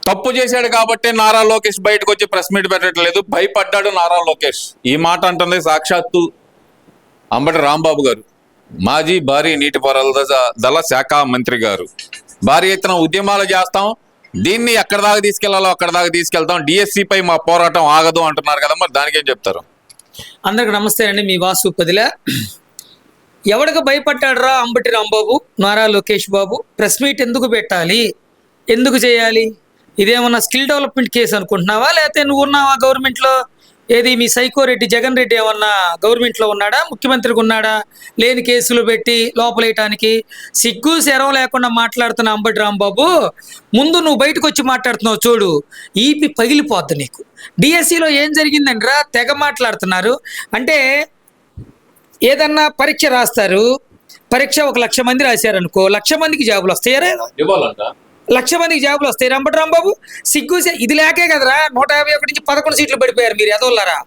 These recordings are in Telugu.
తప్పు చేశాడు కాబట్టి నారా లోకేష్ బయటకు వచ్చి ప్రెస్ మీట్ పెట్టట్లేదు, భయపడ్డాడు నారా లోకేష్. ఈ మాట అంటుంది సాక్షాత్తు అంబటి రాంబాబు గారు, మాజీ భారీ నీటిపారుదల దళ శాఖ మంత్రి గారు. భారీ ఎత్తున ఉద్యమాలు చేస్తాం, దీన్ని ఎక్కడ దాకా తీసుకెళ్లాలో అక్కడ దాకా తీసుకెళ్తాం, డిఎస్సి పై మా పోరాటం ఆగదు అంటున్నారు కదా, మరి దానికేం చెప్తారు? అందరికి నమస్తే అండి. మీ వాసు పదిల. ఎవడికి భయపడ్డాడురా అంబటి రాంబాబు, నారా లోకేష్ బాబు? ప్రెస్ మీట్ ఎందుకు పెట్టాలి, ఎందుకు చేయాలి? ఇదేమన్నా స్కిల్ డెవలప్మెంట్ కేసు అనుకుంటున్నావా, లేకపోతే నువ్వు ఉన్నావా గవర్నమెంట్లో? ఏది మీ సైకో రెడ్డి జగన్ రెడ్డి ఏమన్నా గవర్నమెంట్లో ఉన్నాడా, ముఖ్యమంత్రికి ఉన్నాడా? లేని కేసులు పెట్టి లోపలేయటానికి సిగ్గు శరం లేకుండా మాట్లాడుతున్న అంబటి రాంబాబు, ముందు నువ్వు బయటకు వచ్చి మాట్లాడుతున్నావు చూడు, ఈపి పగిలిపోద్ది నీకు. డిఎస్సిలో ఏం జరిగిందంటే తెగ మాట్లాడుతున్నారు. అంటే ఏదన్నా పరీక్ష రాస్తారు, పరీక్ష 1,00,000 మంది రాశారనుకో, 1,00,000 మందికి జాబులు వస్తాయా? 1,00,000 మందికి జాబులు వస్తాయి. అంబటి రాంబాబు సిగ్గు ఇది లేకే కదరా 151 నుంచి 11 సీట్లు పడిపోయారు మీరు ఎదోళ్ళరా.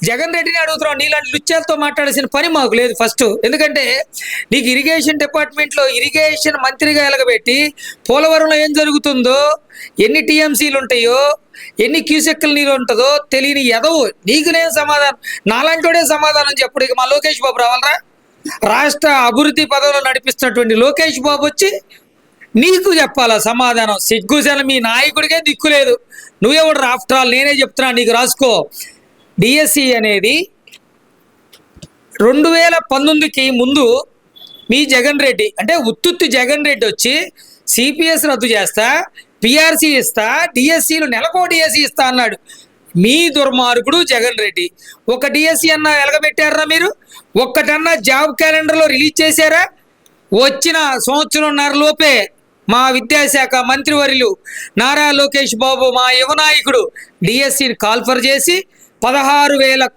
జగన్ రెడ్డిని అడుగుతున్నాం, నీలాంటి లుచ్చాలతో మాట్లాడాల్సిన పని మాకు లేదు ఫస్ట్. ఎందుకంటే నీకు ఇరిగేషన్ డిపార్ట్మెంట్లో ఇరిగేషన్ మంత్రిగా ఎలగబెట్టి పోలవరంలో ఏం జరుగుతుందో, ఎన్ని టీఎంసీలు ఉంటాయో, ఎన్ని క్యూసెక్కుల నీళ్ళు ఉంటుందో తెలియని ఎదవు నీకు నేను సమాధానం, నాలాంటి సమాధానం చెప్పుడు. ఇక మా లోకేష్ బాబు రావాలరా? రాష్ట్ర అభివృద్ధి పదవిలో నడిపిస్తున్నటువంటి లోకేష్ బాబు వచ్చి నీకు చెప్పాలా సమాధానం? సిగ్గుశల మీ నాయకుడికే దిక్కు లేదు. నువ్వెవడు ఆఫ్టర్ ఆల్? నేనే చెప్తున్నా నీకు, రాసుకో. డిఎస్సి అనేది 2019కి ముందు మీ జగన్ రెడ్డి అంటే ఉత్తుత్తి జగన్ రెడ్డి వచ్చి సిపిఎస్ రద్దు చేస్తా, పిఆర్సి ఇస్తా, డిఎస్సిలు నెలకో డిఎస్సి ఇస్తా అన్నాడు. మీ దుర్మార్గుడు జగన్ రెడ్డి. ఒక డిఎస్సి అన్నా ఎలగబెట్టారా మీరు? ఒక్కటన్నా జాబ్ క్యాలెండర్లో రిలీజ్ చేశారా? వచ్చిన సంవత్సరంన్నర లోపే మా విద్యాశాఖ మంత్రివర్యులు నారా లోకేష్ బాబు, మా యువనాయకుడు, డిఎస్సిని కాల్ఫర్ చేసి 16,000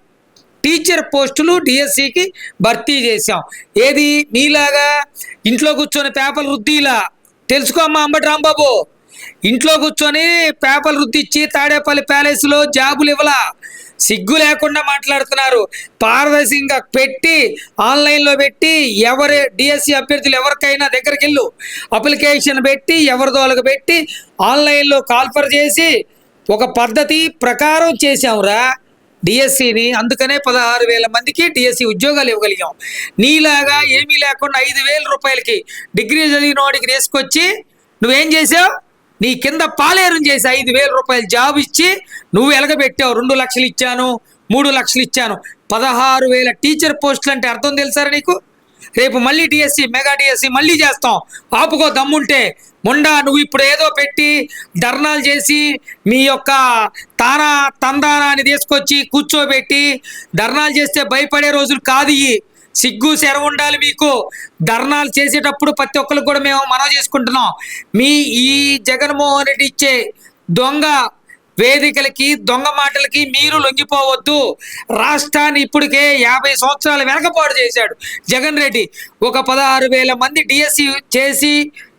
టీచర్ పోస్టులు డిఎస్సికి భర్తీ చేశాం. ఏది మీలాగా ఇంట్లో కూర్చొని పేపర్లు రుద్దిలా తెలుసుకోమ్మా అంబటి రాంబాబు. ఇంట్లో కూర్చొని పేపర్లు రుద్దిచ్చి తాడేపల్లి ప్యాలెస్లో జాబులు ఇవ్వలా. సిగ్గు లేకుండా మాట్లాడుతున్నారు. పారదర్శకంగా పెట్టి ఆన్లైన్లో పెట్టి ఎవరి డిఎస్సి అభ్యర్థులు ఎవరికైనా దగ్గరికి వెళ్ళు, అప్లికేషన్ పెట్టి ఎవరిదోలకు పెట్టి ఆన్లైన్లో కాల్ఫర్ చేసి ఒక పద్ధతి ప్రకారం చేసాంరా డిఎస్సిని. అందుకనే 16,000 మందికి డిఎస్సి ఉద్యోగాలు ఇవ్వగలిగాం. నీలాగా ఏమీ లేకుండా 5,000 రూపాయలకి డిగ్రీ చదివిన వాడికి తీసుకొచ్చి నువ్వేం చేసావు? నీ కింద పాలేరం చేసి 5,000 రూపాయలు జాబ్ ఇచ్చి నువ్వు ఎలగబెట్టావు. 2 లక్షలు ఇచ్చాను, 3 లక్షలు ఇచ్చాను. 16,000 టీచర్ పోస్టులు అంటే అర్థం తెలుసారా నీకు? రేపు మళ్ళీ డిఎస్సి, మెగా డిఎస్సి మళ్ళీ చేస్తాం. ఆపుకో దమ్ముంటే. ముండా నువ్వు ఇప్పుడు ఏదో పెట్టి ధర్నాలు చేసి మీ యొక్క తందానాన్ని తీసుకొచ్చి కూర్చోబెట్టి ధర్నాలు చేస్తే భయపడే రోజులు కాదు ఇవి. సిగ్గు శరం ఉండాలి మీకు. ధర్నాలు చేసేటప్పుడు ప్రతి ఒక్కరికి కూడా మేము మనవి చేసుకుంటున్నాం, మీ ఈ జగన్మోహన్ రెడ్డి ఇచ్చే దొంగ వేదికలకి, దొంగ మాటలకి మీరు లొంగిపోవద్దు. రాష్ట్రాన్ని ఇప్పటికే 50 సంవత్సరాలు వెనకపాటు చేశాడు జగన్ రెడ్డి. ఒక 16,000 మంది డిఎస్సి చేసి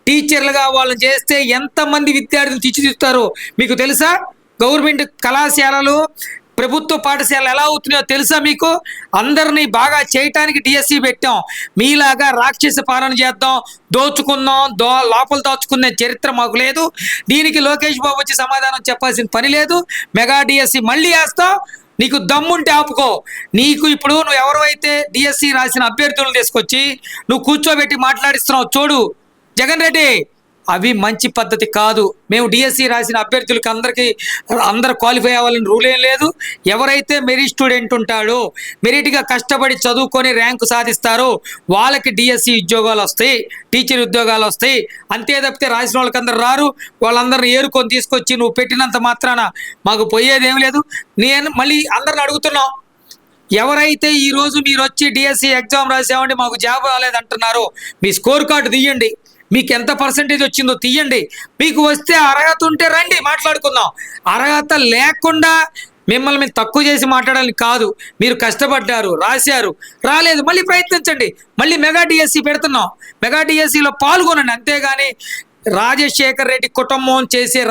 టీచర్లుగా వాళ్ళని చేస్తే ఎంతమంది విద్యార్థులు తీర్చిదిద్దుతారో మీకు తెలుసా? గవర్నమెంట్ కళాశాలలు, ప్రభుత్వ పాఠశాలలు ఎలా అవుతున్నాయో తెలుసా మీకు? అందరినీ బాగా చేయటానికి డిఎస్సి పెట్టాం. మీలాగా రాక్షస పాలన చేద్దాం, దోచుకుందాం, లోపల దాచుకునే చరిత్ర మాకు లేదు. దీనికి లోకేష్ బాబు వచ్చి సమాధానం చెప్పాల్సిన పని లేదు. మెగా డిఎస్సి మళ్ళీ వేస్తాం. నీకు దమ్ముంటే ఆపుకో. నీకు ఇప్పుడు నువ్వు ఎవరైతే డిఎస్సి రాసిన అభ్యర్థులను తీసుకొచ్చి నువ్వు కూర్చోబెట్టి మాట్లాడిస్తున్నావు చూడు జగన్ రెడ్డి, అవి మంచి పద్ధతి కాదు. మేము డిఎస్సి రాసిన అభ్యర్థులకి అందరు క్వాలిఫై అవ్వాలని రూల్ ఏం లేదు. ఎవరైతే మెరిట్ స్టూడెంట్ ఉంటాడో, మెరిట్గా కష్టపడి చదువుకొని ర్యాంకు సాధిస్తారో వాళ్ళకి డిఎస్సి ఉద్యోగాలు వస్తాయి, టీచర్ ఉద్యోగాలు వస్తాయి. అంతే తప్పితే రాసిన వాళ్ళకి అందరు రారు. వాళ్ళందరిని ఏరుకొని తీసుకొచ్చి నువ్వు పెట్టినంత మాత్రాన మాకు పోయేది ఏం లేదు. నేను మళ్ళీ అందరిని అడుగుతున్నాం, ఎవరైతే ఈరోజు మీరు వచ్చి డిఎస్సి ఎగ్జామ్ రాసామండి మాకు జాబ్ రాలేదంటున్నారో మీ స్కోర్ కార్డు తీయండి, మీకు ఎంత పర్సెంటేజ్ వచ్చిందో తీయండి. మీకు వస్తే అర్హత ఉంటే రండి మాట్లాడుకుందాం. అర్హత లేకుండా మిమ్మల్ని మేము తక్కువ చేసి మాట్లాడాలని కాదు. మీరు కష్టపడ్డారు, రాశారు, రాలేదు, మళ్ళీ ప్రయత్నించండి. మళ్ళీ మెగా డిఎస్సి పెడుతున్నాం, మెగా డిఎస్సిలో పాల్గొనండి. అంతేగాని రాజశేఖర్ రెడ్డి కుటుంబం చేసే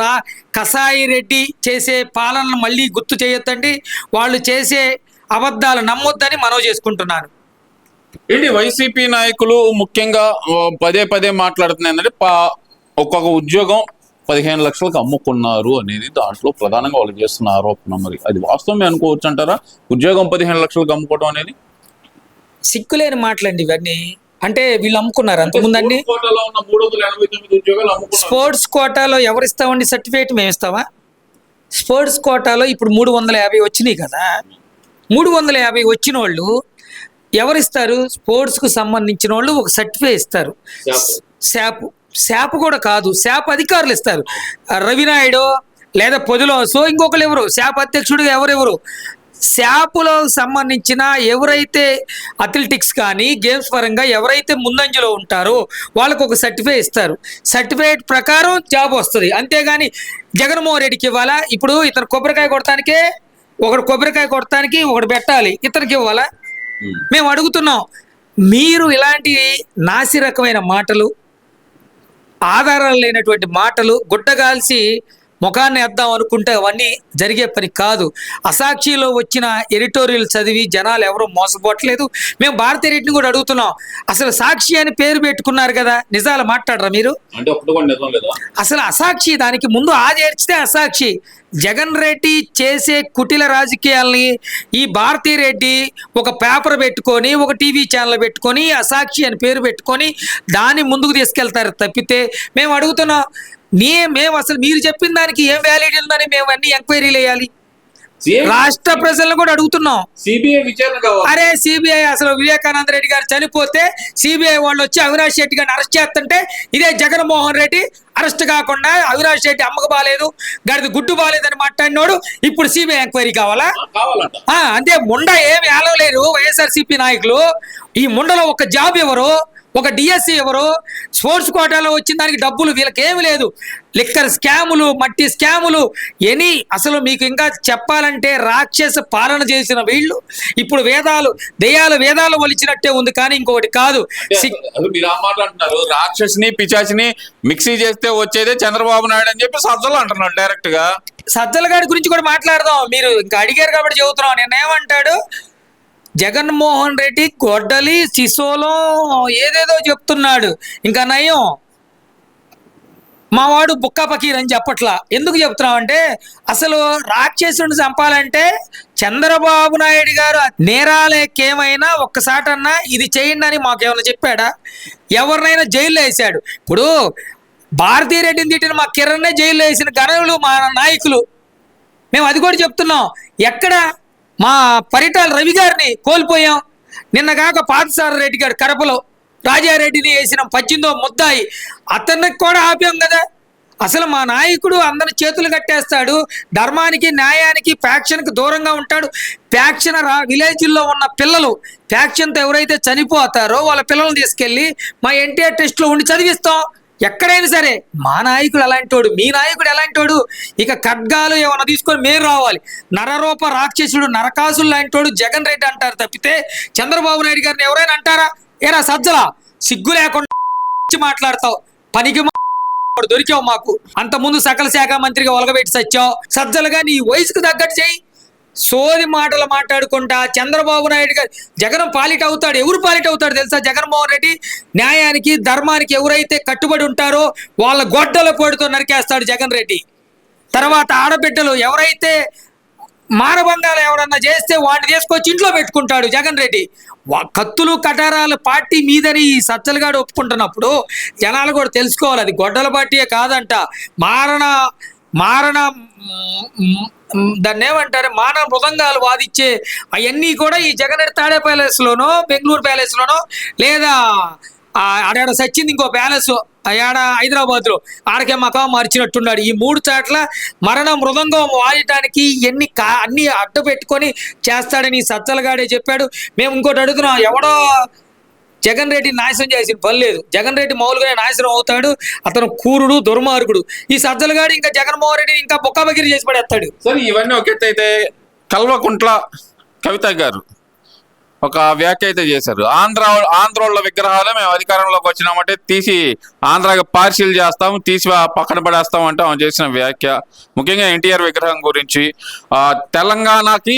కసాయి రెడ్డి చేసే పాలనను మళ్ళీ గుర్తు చేయొద్దండి. వాళ్ళు చేసే అబద్ధాలు నమ్మొద్దని మనవి చేసుకుంటున్నాను. ఏంటి వైసీపీ నాయకులు ముఖ్యంగా పదే మాట్లాడుతున్నారు ఏంటంటే ఒక్కొక్క ఉద్యోగం 15 లక్షలకు అమ్ముకున్నారు అనేది దాంట్లో ప్రధానంగా వాళ్ళు చేస్తున్న ఆరోపణ. మరి అది వాస్తవమే అనుకోవచ్చు అంటారా? ఉద్యోగం 15 లక్షలకు అమ్ముకోవడం అనేది సిక్కులేని మాటలండి ఇవన్నీ. అంటే వీళ్ళు అమ్ముకున్నారు అంతకుముందండి. కోటాలో ఉన్న 389 ఉద్యోగాలు అమ్ముకున్నారు. స్పోర్ట్స్ కోటాలో ఎవరు ఇస్తామండి సర్టిఫికేట్? మేము ఇస్తావా? స్పోర్ట్స్ కోటాలో ఇప్పుడు 350 వచ్చినాయి కదా. 350 వచ్చిన వాళ్ళు ఎవరిస్తారు? స్పోర్ట్స్కు సంబంధించిన వాళ్ళు ఒక సర్టిఫికేట్ ఇస్తారు. శాప్ కూడా కాదు, శాప్ అధికారులు ఇస్తారు. రవినాయుడు లేదా పొదిలోసో ఇంకొకరు ఎవరు శాప్ అధ్యక్షుడిగా ఎవరెవరు శాపులో సంబంధించిన ఎవరైతే అథ్లెటిక్స్ కానీ గేమ్స్ పరంగా ఎవరైతే ముందంజలో ఉంటారో వాళ్ళకు ఒక సర్టిఫికేట్ ఇస్తారు. సర్టిఫికేట్ ప్రకారం జాబ్ వస్తుంది. అంతేగాని జగన్మోహన్ రెడ్డికి ఇవ్వాలా? ఇప్పుడు ఇతను కొబ్బరికాయ కొడటానికే ఒకడు కొబ్బరికాయ కొడటానికి ఒకటి పెట్టాలి, ఇతనికి ఇవ్వాలా? మేము అడుగుతున్నాం. మీరు ఇలాంటి నాసిరకమైన మాటలు, ఆధారాలు లేనటువంటి మాటలు గుడ్డగాల్సి ముఖాన్ని వేద్దాం అనుకుంటే అవన్నీ జరిగే పని కాదు. అసాక్షిలో వచ్చిన ఎడిటోరియల్ చదివి జనాలు ఎవరూ మోసపోవట్లేదు. మేము భారతీ రెడ్డిని కూడా అడుగుతున్నాం, అసలు సాక్షి అని పేరు పెట్టుకున్నారు కదా, నిజాలు మాట్లాడరా మీరు? అసలు అసాక్షి దానికి ముందు ఆదేర్చితే అసాక్షి. జగన్ రెడ్డి చేసే కుటిల రాజకీయాల్ని ఈ భారతీ రెడ్డి ఒక పేపర్ పెట్టుకొని ఒక టీవీ ఛానల్ పెట్టుకొని అసాక్షి అని పేరు పెట్టుకొని దాన్ని ముందుకు తీసుకెళ్తారు తప్పితే మేము అడుగుతున్నాం, మేము అసలు మీరు చెప్పిన దానికి ఏం వ్యాలిడ్ ఉందని మేము అన్ని ఎంక్వైరీలు వేయాలి. రాష్ట్ర ప్రజలను కూడా అడుగుతున్నాం. సిబిఐ విచారణ. అరే సిబిఐ అసలు వివేకానంద రెడ్డి గారు చనిపోతే సిబిఐ వాళ్ళు వచ్చి అవినాష్ రెడ్డి గారిని అరెస్ట్ చేస్తుంటే ఇదే జగన్మోహన్ రెడ్డి అరెస్ట్ కాకుండా అవినాష్ రెడ్డి అమ్మకు బాలేదు, గడిది గుడ్డు బాలేదని మాట్లాడినోడు ఇప్పుడు సిబిఐ ఎంక్వైరీ కావాలా? అంతే. ముండ ఏమి ఆలవలేరు వైఎస్ఆర్సీపీ నాయకులు. ఈ ముండలో ఒక జాబ్ ఎవరు, ఒక డిఎస్సి ఎవరు, స్పోర్ట్స్ కోటాలో వచ్చిన దానికి డబ్బులు వీళ్ళకి ఏమి లేదు. లిక్కర్ స్కాములు, మట్టి స్కాములు, ఎనీ అసలు మీకు ఇంకా చెప్పాలంటే రాక్షస పాలన చేసిన వీళ్ళు ఇప్పుడు వేదాలు వలిచినట్టే ఉంది, కానీ ఇంకొకటి కాదు. మీరు ఆ మాట అంటున్నారు, రాక్షసిని పిచాచిని మిక్సీ చేస్తే వచ్చేదే చంద్రబాబు నాయుడు అని చెప్పి సజ్జలు అంటున్నాడు డైరెక్ట్ గా. సజ్జల గారి గురించి కూడా మాట్లాడదాం. మీరు ఇంకా అడిగారు కాబట్టి చెబుతున్నాం. నేనేమంటాడు, జగన్మోహన్ రెడ్డి గొడ్డలి సిసోలో ఏదేదో చెప్తున్నాడు. ఇంకా నయం మావాడు బుక్కా పకీర్ అని చెప్పట్లా. ఎందుకు చెప్తున్నామంటే అసలు రాక్షసుని చంపాలంటే చంద్రబాబు నాయుడు గారు నేరాలేకేమైనా ఒక్కసాటన్నా ఇది చేయండి అని మాకేమైనా చెప్పాడా? ఎవరినైనా జైల్లో వేసాడు. ఇప్పుడు భారతీ రెడ్డిని తిట్టిన మా కిరణ్నే జైల్లో వేసిన గణులు మా నాయకులు. మేము అది కూడా చెప్తున్నాం. ఎక్కడ మా పరిటాల రవి గారిని కోల్పోయాం. నిన్నగాక పార్థసార రెడ్డి గారు కడపలో రాజారెడ్డిని వేసిన 18వ ముద్దాయి, అతనికి కూడా ఆప్యాం కదా. అసలు మా నాయకుడు అందరి చేతులు కట్టేస్తాడు, ధర్మానికి న్యాయానికి ఫ్యాక్షన్కి దూరంగా ఉంటాడు. ఫ్యాక్షన్ విలేజ్లో ఉన్న పిల్లలు ఫ్యాక్షన్తో ఎవరైతే చనిపోతారో వాళ్ళ పిల్లల్ని తీసుకెళ్ళి మా ఎన్టీఆర్ టెస్ట్లో ఉండి చదివిస్తాం. ఎక్కడైనా సరే మా నాయకుడు ఎలాంటోడు, మీ నాయకుడు ఎలాంటోడు. ఇక ఖడ్గాలు ఏమన్నా తీసుకొని మేము రావాలి. నరరూప రాక్షసుడు నరకాసులు లాంటోడు జగన్ రెడ్డి అంటారు తప్పితే చంద్రబాబు నాయుడు గారిని ఎవరైనా అంటారా? ఏరా సజ్జలా, సిగ్గు లేకుండా మాట్లాడతావు, పనికి దొరికావు మాకు. అంతకుముందు సకల శాఖ మంత్రిగా ఒలగబెట్టి సచ్చావు. సజ్జలుగా నీ వయసుకు తగ్గట్టు చేయి. సోది మాటలు మాట్లాడుకుంటా చంద్రబాబు నాయుడు గారు జగన్ పాలిట్ అవుతాడు. ఎవరు పాలిట్ అవుతాడు తెలుసా? జగన్మోహన్ రెడ్డి న్యాయానికి ధర్మానికి ఎవరైతే కట్టుబడి ఉంటారో వాళ్ళ గొడ్డల పొడితో నరికేస్తాడు జగన్ రెడ్డి. తర్వాత ఆడబిడ్డలు ఎవరైతే మానభంగాలు ఎవరన్నా చేస్తే వాడిని తీసుకొచ్చి ఇంట్లో పెట్టుకుంటాడు జగన్ రెడ్డి. కత్తులు కటారాలు పార్టీ మీదని ఈ సజ్జలుగాడు ఒప్పుకుంటున్నప్పుడు జనాలు కూడా తెలుసుకోవాలి, అది గొడ్డల పార్టీయే కాదంట. మారణ దాన్ని ఏమంటారు, మానవ మృదంగాలు వాదిచ్చే అవన్నీ కూడా ఈ జగన్ రెడ్డి తాడే ప్యాలెస్లోనో బెంగళూరు ప్యాలెస్లోనో లేదా ఆడ సచ్చింది ఇంకో ప్యాలెస్ ఆడ హైదరాబాద్లో ఆడకే మకా మార్చినట్టున్నాడు. ఈ 3 చోట్ల మరణ మృదంగం వాడటానికి అన్ని అడ్డు పెట్టుకొని చేస్తాడని సజ్జలగాడే చెప్పాడు. మేము ఇంకోటి అడుగుతున్నాం, ఎవడో జగన్ రెడ్డి నాశనం చేసిన పని లేదు. జగన్ రెడ్డి మామూలుగానే నాశనం అవుతాడు. అతను కూరుడు దుర్మార్గుడు. ఈ సజ్జలగాడు ఇంకా జగన్మోహన్ రెడ్డి ఇంకా బొక్కబగిరి చేసి పడేస్తాడు. సరే, ఇవన్నీ ఒక ఎత్తు అయితే కల్వకుంట్ల కవిత గారు ఒక వ్యాఖ్య అయితే చేశారు. ఆంధ్రోళ్ళ విగ్రహాలు మేము అధికారంలోకి వచ్చినామంటే తీసి ఆంధ్రాకి పార్సిల్ చేస్తాం, తీసి పక్కన పడేస్తాం అంటే ఆమె చేసిన వ్యాఖ్య. ముఖ్యంగా ఎన్టీఆర్ విగ్రహం గురించి తెలంగాణకి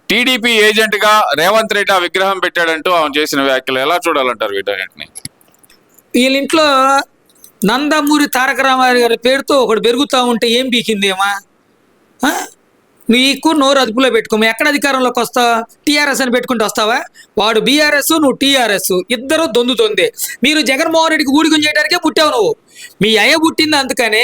టీడీపీ ఏజెంట్ గా రేవంత్ రెడ్డి ఆ విగ్రహం పెట్టాడంటూ ఆమె చేసిన వ్యాఖ్యలు ఎలా చూడాలంటారు వీటన్నిటిని? వీళ్ళ ఇంట్లో నందమూరి తారక రామారావు గారి పేరుతో ఒకడు పెరుగుతూ ఉంటే ఏం పీకిందేమా? ఆ? నీకు నోరు అదుపులో పెట్టుకో. ఎక్కడ అధికారంలోకి వస్తావా? టీఆర్ఎస్ అని పెట్టుకుంటూ వస్తావా? వాడు బీఆర్ఎస్, నువ్వు టీఆర్ఎస్, ఇద్దరు దొందుతోంది. మీరు జగన్మోహన్ రెడ్డికి ఊడికం చేయడానికే పుట్టావు నువ్వు. మీ అయ్య పుట్టింది అందుకనే,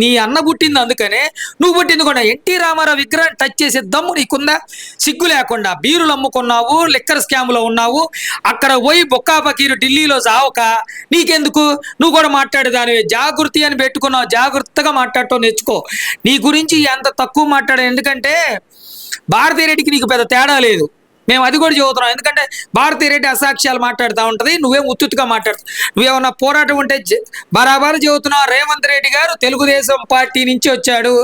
నీ అన్న పుట్టింది అందుకనే, నువ్వు పుట్టింది కూడా. ఎన్టీ రామారావు విగ్రహాన్ని టచ్ చేసే దమ్ము నీకుందా? సిగ్గు లేకుండా బీరులు అమ్ముకున్నావు, లిక్కర్ స్కామ్లో ఉన్నావు, అక్కడ పోయి బొక్కా పకీరు ఢిల్లీలో సావక నీకెందుకు? నువ్వు కూడా మాట్లాడేదానివే. జాగృతి అని పెట్టుకున్నావు, జాగ్రత్తగా మాట్లాడటం నేర్చుకో. నీ గురించి ఎంత తక్కువ మాట్లాడే, ఎందుకంటే భారతీరెడ్డికి నీకు పెద్ద తేడా లేదు. మేము అది కూడా చదువుతున్నాం. ఎందుకంటే భారతీరెడ్డి అసాక్ష్యాలు మాట్లాడుతూ ఉంటుంది, నువ్వేం ఉత్తుగా మాట్లాడుతావు. నువ్వేమన్నా పోరాటం ఉంటే బరాబరు చదువుతున్నావు. రేవంత్ రెడ్డి గారు తెలుగుదేశం పార్టీ నుంచి వచ్చాడు,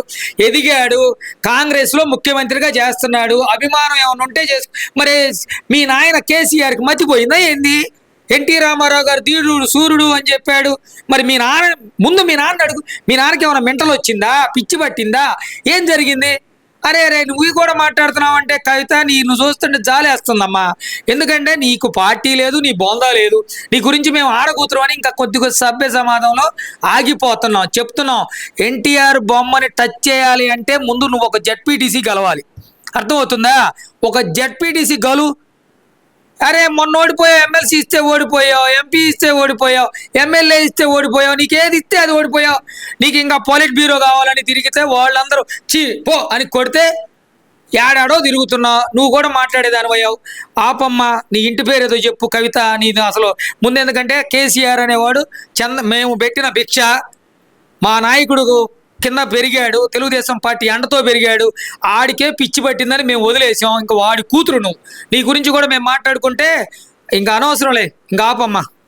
ఎదిగాడు, కాంగ్రెస్లో ముఖ్యమంత్రిగా చేస్తున్నాడు. అభిమానం ఏమైనా ఉంటే చేసు. మరి మీ నాయన కేసీఆర్కి మతిపోయిందా ఏంది? ఎన్టీ రామారావు గారు ధీరుడు సూర్యుడు అని చెప్పాడు. మరి మీ నాన్న అడుగు. మీ నాన్నకి ఏమైనా మెంటల్ వచ్చిందా? పిచ్చి పట్టిందా? ఏం జరిగింది? అరే నువ్వు కూడా మాట్లాడుతున్నావు అంటే కవిత, నువ్వు చూస్తుంటే జాలేస్తుందమ్మా. ఎందుకంటే నీకు పార్టీ లేదు, నీ బోందా లేదు. నీ గురించి మేము ఆడకూతురు ఇంకా కొద్దిగా సభ్య సమాజంలో ఆగిపోతున్నాం. చెప్తున్నాం, ఎన్టీఆర్ బొమ్మని టచ్ చేయాలి అంటే ముందు నువ్వు ఒక జెడ్పీటీసీ గెలవాలి. అర్థమవుతుందా? ఒక జెడ్పీటీసీ గెలు. అరే మొన్న ఓడిపోయావు, ఎమ్మెల్సీ ఇస్తే ఓడిపోయావు, ఎంపీ ఇస్తే ఓడిపోయావు, ఎమ్మెల్యే ఇస్తే ఓడిపోయావు, నీకేది ఇస్తే అది ఓడిపోయావు. నీకు ఇంకా పాలిట్ బ్యూరో కావాలని తిరిగితే వాళ్ళందరూ చీ పో అని కొడితే ఏడాడో తిరుగుతున్నావు. నువ్వు కూడా మాట్లాడేదాని పోయావు. ఆపమ్మ, నీ ఇంటి పేరు ఏదో చెప్పు కవిత. నీది అసలు ముందెందుకంటే కేసీఆర్ అనేవాడు మేము పెట్టిన భిక్ష. మా నాయకుడు కింద పెరిగాడు, తెలుగుదేశం పార్టీ అండతో పెరిగాడు, ఆడికే పిచ్చి పట్టిందని మేము వదిలేసాం. ఇంకా వాడి కూతురు నువ్వు. నీ గురించి కూడా మేము మాట్లాడుకుంటే ఇంకా అనవసరంలే. ఇంకా ఆపమ్మా.